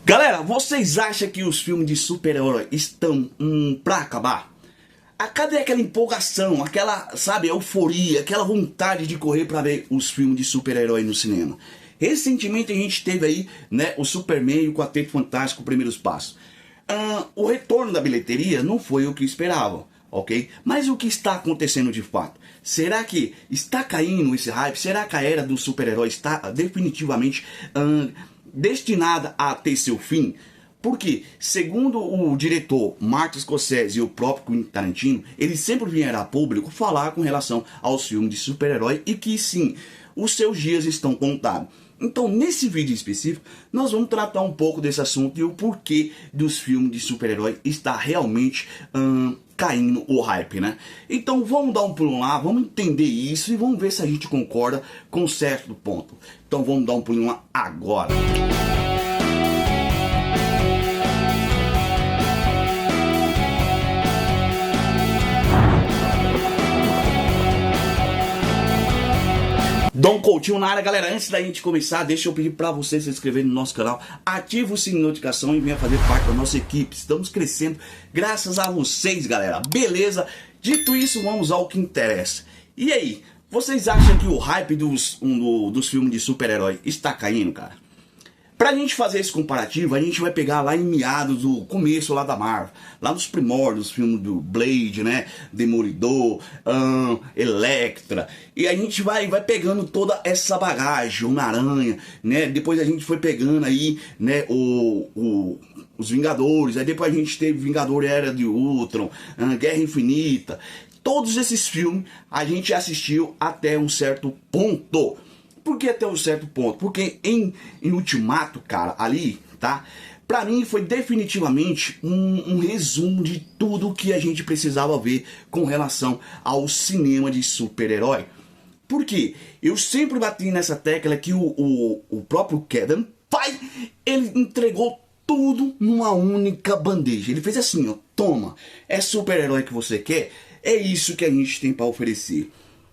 Galera, vocês acham que os filmes de super-herói estão pra acabar? Cadê aquela empolgação, aquela, sabe, euforia, aquela vontade de correr pra ver os filmes de super-herói no cinema? Recentemente a gente teve aí, né, o Superman e o Quarteto Fantástico, Primeiros Passos. O retorno da bilheteria não foi o que esperavam, ok? Mas o que está acontecendo de fato? Será que está caindo esse hype? Será que a era do super-herói está definitivamente destinada a ter seu fim? Porque, segundo o diretor Martin Scorsese e o próprio Quentin Tarantino, eles sempre vieram a público falar com relação aos filmes de super-herói e que sim, os seus dias estão contados. Então, nesse vídeo específico, nós vamos tratar um pouco desse assunto e o porquê dos filmes de super-herói está realmente caindo o hype, né? Então, vamos dar um pulo lá, vamos entender isso e vamos ver se a gente concorda com certo ponto. Então, vamos dar um pulo lá agora. Dom Coutinho na área, galera. Antes da gente começar, deixa eu pedir para você se inscrever no nosso canal, ativa o sininho de notificação e venha fazer parte da nossa equipe. Estamos crescendo graças a vocês, galera. Beleza? Dito isso, vamos ao que interessa. E aí, vocês acham que o hype dos filmes de super-herói está caindo, cara? Pra gente fazer esse comparativo, a gente vai pegar lá em meados do começo lá da Marvel, lá nos primórdios, filmes do Blade, né, Demolidor, Elektra, e a gente vai pegando toda essa bagagem, Homem-Aranha, né, depois a gente foi pegando aí, né, os Vingadores, aí depois a gente teve Vingador Era de Ultron, Guerra Infinita, todos esses filmes a gente assistiu até um certo ponto. Por que até um certo ponto? Porque em Ultimato, cara, ali, tá? Pra mim foi definitivamente um resumo de tudo que a gente precisava ver com relação ao cinema de super-herói. Por quê? Eu sempre bati nessa tecla que o próprio Kevin Feige, ele entregou tudo numa única bandeja. Ele fez assim, ó, toma, é super-herói que você quer? É isso que a gente tem pra oferecer.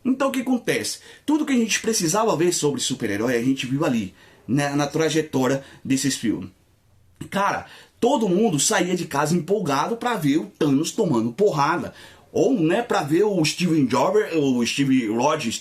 Então o que acontece? Tudo que a gente precisava ver sobre super-herói a gente viu ali, né, na trajetória desses filmes. Cara, todo mundo saía de casa empolgado para ver o Thanos tomando porrada. Ou, né, para ver o Steve Rogers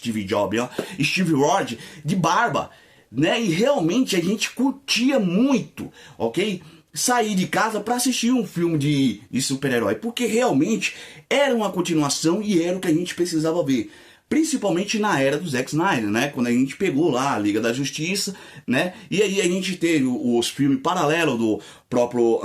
de barba, né? E realmente a gente curtia muito, ok? Sair de casa para assistir um filme de super-herói, porque realmente era uma continuação e era o que a gente precisava ver. Principalmente na era do Zack Snyder, né? Quando a gente pegou lá a Liga da Justiça, né? E aí a gente teve os filmes paralelos do próprio,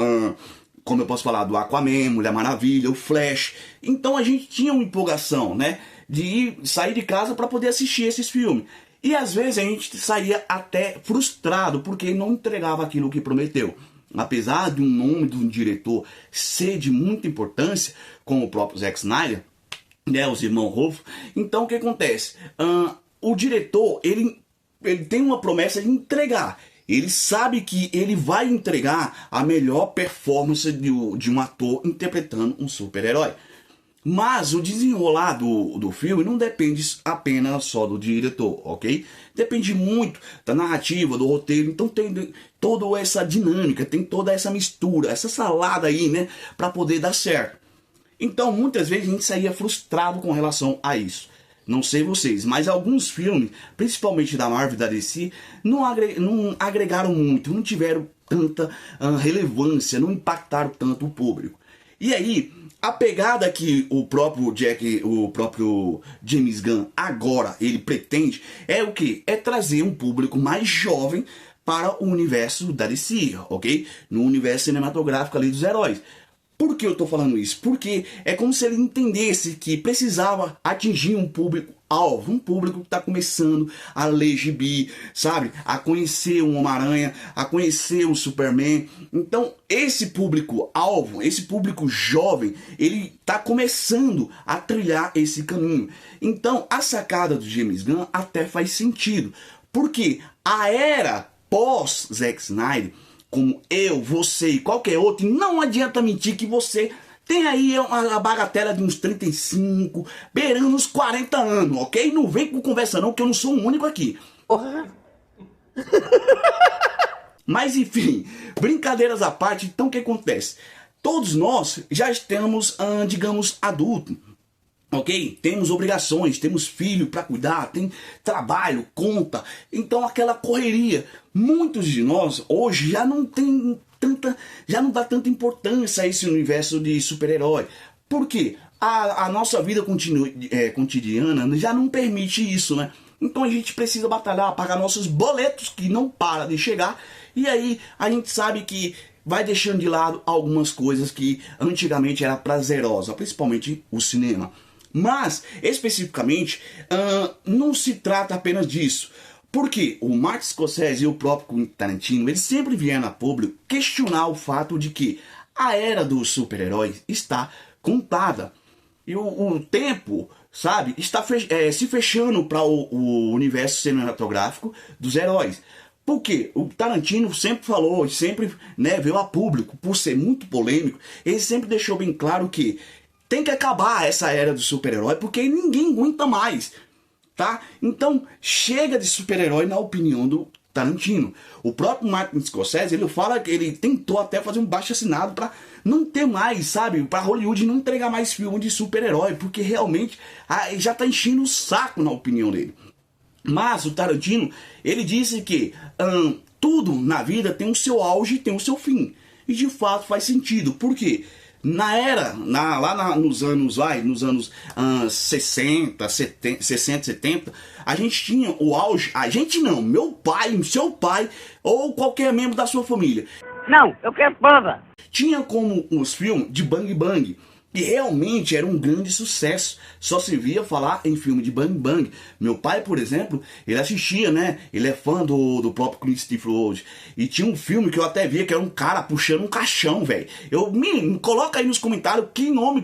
como eu posso falar, do Aquaman, Mulher Maravilha, o Flash. Então a gente tinha uma empolgação, né? De sair de casa para poder assistir esses filmes. E às vezes a gente saía até frustrado porque não entregava aquilo que prometeu. Apesar de um nome de um diretor ser de muita importância, como o próprio Zack Snyder, né, os irmãos Russo. Então o que acontece? O diretor, ele tem uma promessa de entregar. Ele sabe que ele vai entregar a melhor performance de um ator interpretando um super-herói. Mas o desenrolar do filme não depende apenas só do diretor, ok? Depende muito da narrativa, do roteiro. Então tem toda essa dinâmica, tem toda essa mistura, essa salada aí, né, para poder dar certo. Então, muitas vezes a gente saía frustrado com relação a isso. Não sei vocês, mas alguns filmes, principalmente da Marvel e da DC, não agregaram muito, não tiveram tanta relevância, não impactaram tanto o público. E aí, a pegada que o próprio James Gunn agora ele pretende é o que? É trazer um público mais jovem para o universo da DC, ok? No universo cinematográfico ali dos heróis. Por que eu tô falando isso? Porque é como se ele entendesse que precisava atingir um público-alvo, um público que está começando a ler gibi, sabe? A conhecer o Homem-Aranha, a conhecer o Superman. Então, esse público-alvo, esse público jovem, ele está começando a trilhar esse caminho. Então, a sacada do James Gunn até faz sentido. Porque a era pós-Zack Snyder, como eu, você e qualquer outro, e não adianta mentir que você tem aí a bagatela de uns 35, beirando uns 40 anos, ok? Não vem com conversa não, que eu não sou o único aqui. Mas enfim, brincadeiras à parte, então o que acontece? Todos nós já estamos, digamos, adultos. Ok? Temos obrigações, temos filho para cuidar, tem trabalho, conta. Então aquela correria. Muitos de nós hoje já não tem tanta, já não dá tanta importância a esse universo de super-herói. Por quê? A nossa vida cotidiana já não permite isso, né? Então a gente precisa batalhar, pagar nossos boletos que não para de chegar. E aí a gente sabe que vai deixando de lado algumas coisas que antigamente era prazerosa, principalmente o cinema. Mas, especificamente, não se trata apenas disso. Porque o Martin Scorsese e o próprio Tarantino, eles sempre vieram a público questionar o fato de que a era dos super-heróis está contada. E o tempo, sabe, está se fechando para o universo cinematográfico dos heróis. Porque o Tarantino sempre falou, sempre, né, veio a público, por ser muito polêmico, ele sempre deixou bem claro que tem que acabar essa era do super-herói, porque ninguém aguenta mais, tá? Então, chega de super-herói na opinião do Tarantino. O próprio Martin Scorsese, ele fala que ele tentou até fazer um baixo-assinado para não ter mais, sabe? Para Hollywood não entregar mais filme de super-herói, porque realmente já tá enchendo o saco na opinião dele. Mas o Tarantino, ele disse que tudo na vida tem o seu auge e tem o seu fim. E de fato faz sentido. Por quê? Nos anos 60, 70, a gente tinha o auge. A gente não, meu pai, seu pai ou qualquer membro da sua família. Não, eu quero prova. Tinha como os filmes de Bang Bang. E realmente era um grande sucesso. Só se via falar em filme de Bang Bang. Meu pai, por exemplo, ele assistia, né? Ele é fã do próprio Clint Eastwood. E tinha um filme que eu até via que era um cara puxando um caixão, velho. Me coloca aí nos comentários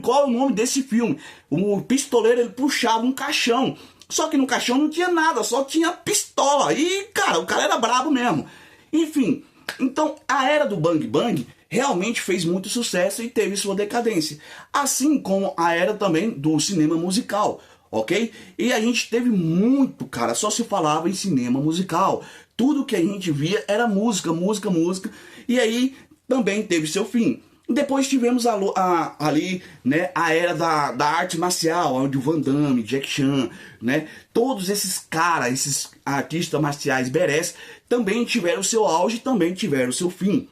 qual é o nome desse filme. O pistoleiro, ele puxava um caixão. Só que no caixão não tinha nada, só tinha pistola. E, cara, o cara era brabo mesmo. Enfim, então a era do Bang Bang realmente fez muito sucesso e teve sua decadência. Assim como a era também do cinema musical, ok? E a gente teve muito, cara, só se falava em cinema musical. Tudo que a gente via era música, música, música. E aí também teve seu fim. Depois tivemos ali, né, a era da arte marcial, onde o Van Damme, Jack Chan, né, todos esses caras, esses artistas marciais badass, também tiveram seu auge, também tiveram seu fim.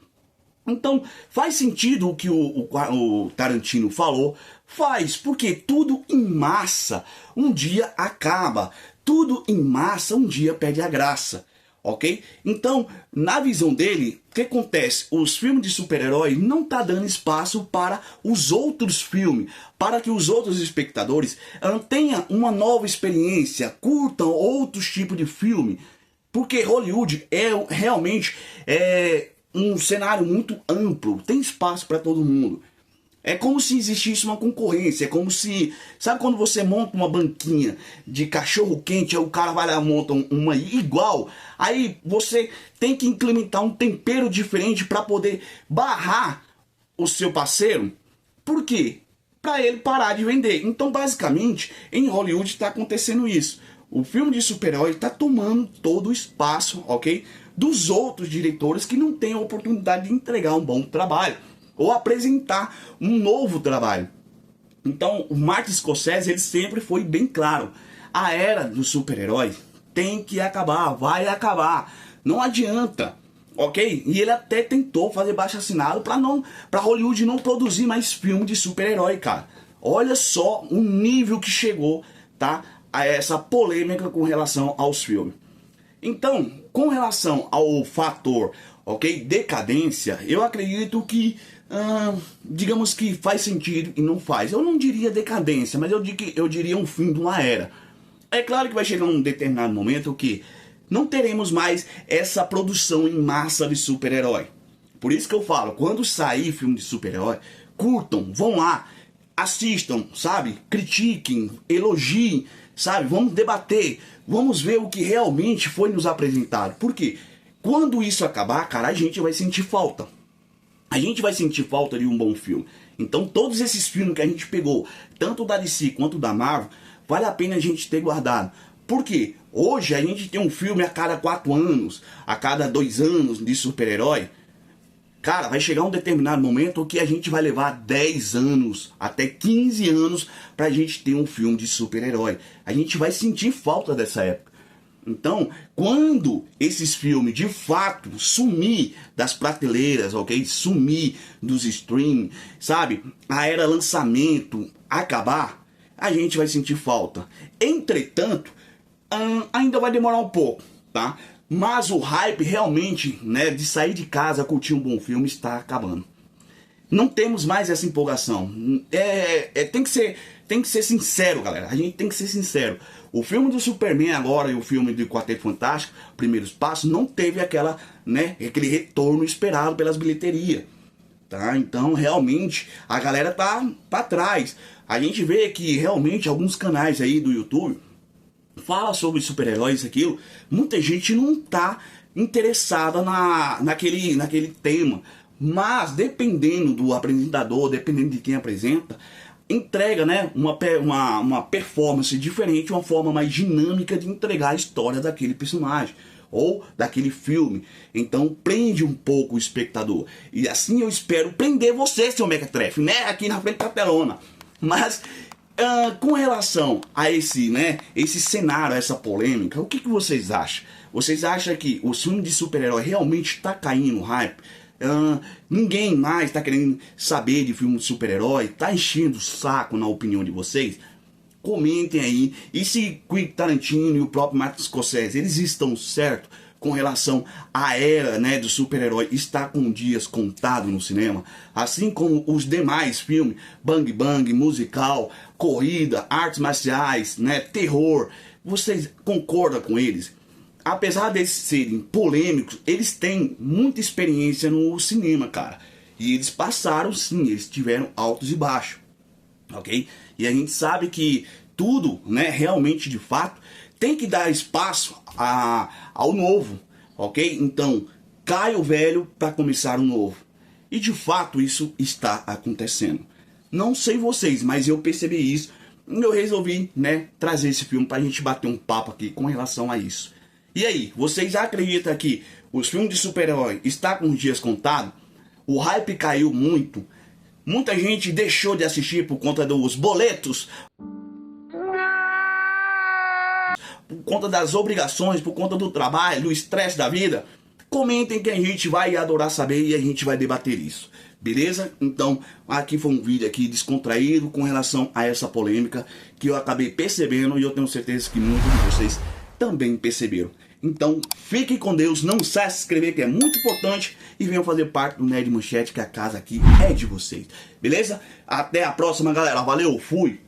Então, faz sentido o que o Tarantino falou? Faz, porque tudo em massa um dia acaba. Tudo em massa um dia perde a graça, ok? Então, na visão dele, o que acontece? Os filmes de super-herói não tá dando espaço para os outros filmes, para que os outros espectadores tenham uma nova experiência, curtam outros tipos de filme. Porque Hollywood realmente um cenário muito amplo, tem espaço para todo mundo. É como se existisse uma concorrência, é como se... Sabe quando você monta uma banquinha de cachorro quente, aí o cara vai lá e monta uma igual, aí você tem que implementar um tempero diferente para poder barrar o seu parceiro? Por quê? Para ele parar de vender. Então, basicamente, em Hollywood está acontecendo isso. O filme de super-herói está tomando todo o espaço, ok? Dos outros diretores que não têm a oportunidade de entregar um bom trabalho ou apresentar um novo trabalho. Então, o Martin Scorsese, ele sempre foi bem claro. A era do super-herói tem que acabar, vai acabar. Não adianta, ok? E ele até tentou fazer baixo-assinado para Hollywood não produzir mais filme de super-herói, cara. Olha só o nível que chegou, tá? A essa polêmica com relação aos filmes. Então, com relação ao fator, ok, decadência, eu acredito que, digamos que faz sentido e não faz. Eu não diria decadência, mas eu diria um fim de uma era. É claro que vai chegar um determinado momento que não teremos mais essa produção em massa de super-herói. Por isso que eu falo, quando sair filme de super-herói, curtam, vão lá, assistam, sabe, critiquem, elogiem, sabe, vamos debater, vamos ver o que realmente foi nos apresentado. Por quê? Quando isso acabar, cara, a gente vai sentir falta. A gente vai sentir falta de um bom filme. Então todos esses filmes que a gente pegou, tanto da DC quanto da Marvel, vale a pena a gente ter guardado. Por quê? Hoje a gente tem um filme a cada 4 anos, a cada 2 anos de super-herói. Cara, vai chegar um determinado momento que a gente vai levar 10 anos, até 15 anos, pra gente ter um filme de super-herói. A gente vai sentir falta dessa época. Então, quando esses filmes de fato sumir das prateleiras, ok? Sumir dos streams, sabe? A era lançamento acabar, a gente vai sentir falta. Entretanto, ainda vai demorar um pouco, tá? Mas o hype realmente, né, de sair de casa, curtir um bom filme, está acabando. Não temos mais essa empolgação. Tem que ser sincero, galera. A gente tem que ser sincero. O filme do Superman agora e o filme do Quarteto Fantástico, Primeiros Passos, não teve aquele retorno esperado pelas bilheterias. Tá? Então, realmente, a galera tá pra trás. A gente vê que realmente alguns canais aí do YouTube fala sobre super-heróis, aquilo. Muita gente não tá interessada naquele tema. Mas, dependendo do apresentador, dependendo de quem apresenta, entrega, né, uma performance diferente, uma forma mais dinâmica de entregar a história daquele personagem ou daquele filme. Então prende um pouco o espectador. E assim eu espero prender você, seu Mequetrefe, né, aqui na frente da telona. Mas com relação a esse cenário, a essa polêmica, o que vocês acham? Vocês acham que o filme de super-herói realmente está caindo no hype? Ninguém mais está querendo saber de filme de super-herói? Tá enchendo o saco, na opinião de vocês? Comentem aí. E se Quentin Tarantino e o próprio Martin Scorsese, eles estão certos com relação à era, né, do super-herói está com dias contados no cinema? Assim como os demais filmes, Bang Bang, musical, corrida, artes marciais, né, terror. Vocês concordam com eles? Apesar de serem polêmicos, eles têm muita experiência no cinema, cara. E eles passaram, sim, eles tiveram altos e baixos, ok? E a gente sabe que tudo, né, realmente, de fato, tem que dar espaço ao novo, ok? Então, cai o velho para começar o novo. E, de fato, isso está acontecendo. Não sei vocês, mas eu percebi isso. E eu resolvi, né, trazer esse filme para a gente bater um papo aqui com relação a isso. E aí, vocês acreditam que os filmes de super-herói estão com os dias contados? O hype caiu muito. Muita gente deixou de assistir por conta dos boletos, por conta das obrigações, por conta do trabalho, do estresse da vida. Comentem que a gente vai adorar saber e a gente vai debater isso. Beleza? Então, aqui foi um vídeo aqui descontraído com relação a essa polêmica que eu acabei percebendo e eu tenho certeza que muitos de vocês também perceberam. Então, fiquem com Deus, não se inscrever que é muito importante e venham fazer parte do Nerd Manchete, que a casa aqui é de vocês. Beleza? Até a próxima, galera. Valeu, fui!